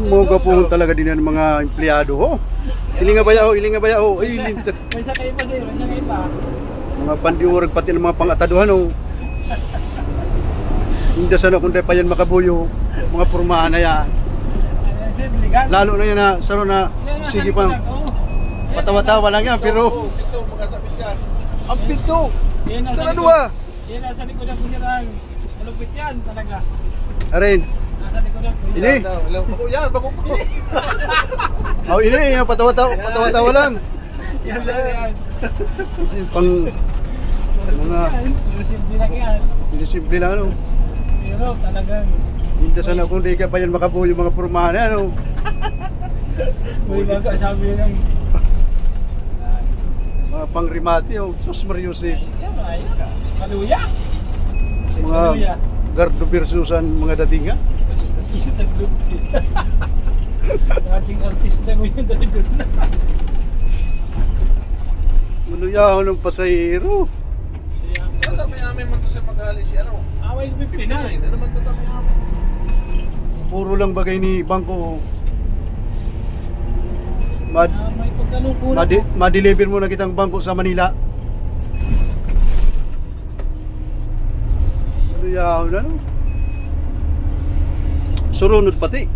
Mga po talaga din ang mga empleyado. Oh. Ilinga ba yaw, ilinga ba yaw. Ay, may sakay pa sir, may sakay pa. mga pandiurag pati ng mga pangataduhan. Oh. Hindi sana kung pa yan makabuyo. Mga pormahan na yan. Lalo na yan na, saro na, sige pang patawa-tawa lang yan, pero ang pito! Sarado ah! Yan, nasa likod ang pusirang. Malupit yan talaga. Arin. Nasa likod ang pusirang. Ini? Yan, bakok ko. Oh, ini, patawa-tawa lang. Yan lang yan. Pang mga Simple lang yan. hindi simple lang ano. Pero talagang Hindi sana kung di ka pa yan makabuyo mga pormahan na ano. may mga kasabi lang. Mga pangrimati oh, Sus Mariusip. Maluya. Mga Gardo versusan mga datinga. Isa taglog. Ating artista mo yun dahil doon na. Manuyaw ng pasahero. Ang dami-amin man to sa mag-alis si ano. Away 59. Ano naman to dami-amin? Puro lang bagay ni Bangko. May pagkalungkulan po. Ma-deliver mo na kitang bangko sa Manila. Manuyaw na no. Surunod pati.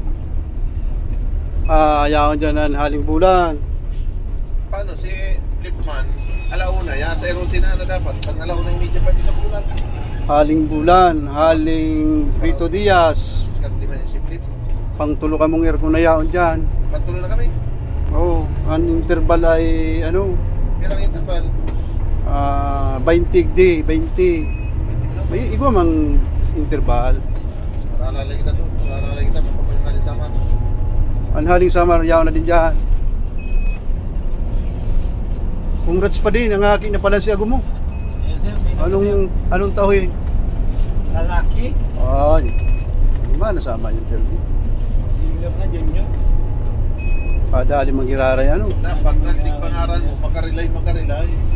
Ayaw dyan ang haling bulan. Paano si Flipman? Alauna, yan sa Erosina na dapat. Pag alauna yung media pati sa bulan. Haling bulan, haling Rito Diaz. Diskarte man yung si Flip. Pangtulo ka mong aircon na yaon dyan. Pagtuloy na kami. Oo, ang interval ay ano? Pirang interval. 20 day, 20. May igwa mang interval. Paralalay kita to. Paralalay kita. Papapalingalin sama. Ang haling summer, yaon na din dyan. Congrats pa din, ang aking na pala si Ago mo. Yes, sir, Anong tahoy? lalaki. Ay, di ba nasama yung interview? Tingnan na dyan yun. Kadali manggiraray ano? Na, pag nanting pangaran mo, makarilay.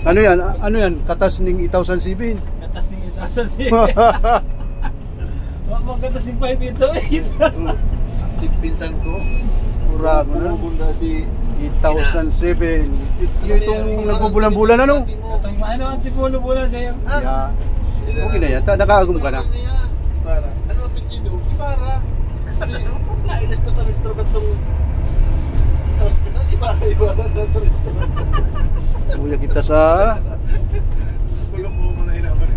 Ano yan? Katas ning 2007. Katas ng itasan siya. Huwag magkatas ng 5 ito eh. Si pinsan ko. Pura ko na. Bumubunda si 2007. Yung itong nagbubulan-bulan ano? Ano ang tipulo-bulan sa'yo? Yeah. Okay na yan. Nakaagum ka na. Ibarra. Ano ang pingido? Ibarra. Nailis na sa restaurant itong sa hospital. Ibarra na sa restaurant. Uya kita sa Kulong mo na hinaman.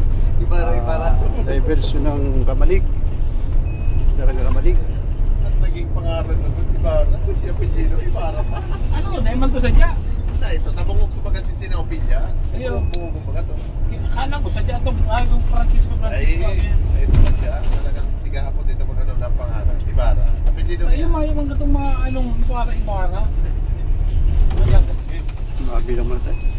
Ibarra. diversion ng Kamalig. Talaga Kamalig. At naging pangaran na ito. Ibarra. Si Apellido. Ibarra pa. Ano? Dahil man to sadya. Na ito. Tabang mo kumbaga si Sinopilya. Ayun. Kumbaga to. Akala ko sadya itong Francisco. Ay, ito na siya. Talagang tigahapon dito kung ano ng pangalan. Ibarra. Apellido niya. Ayun mga itong mga anong Ibarra. Mabilang mo na tayo.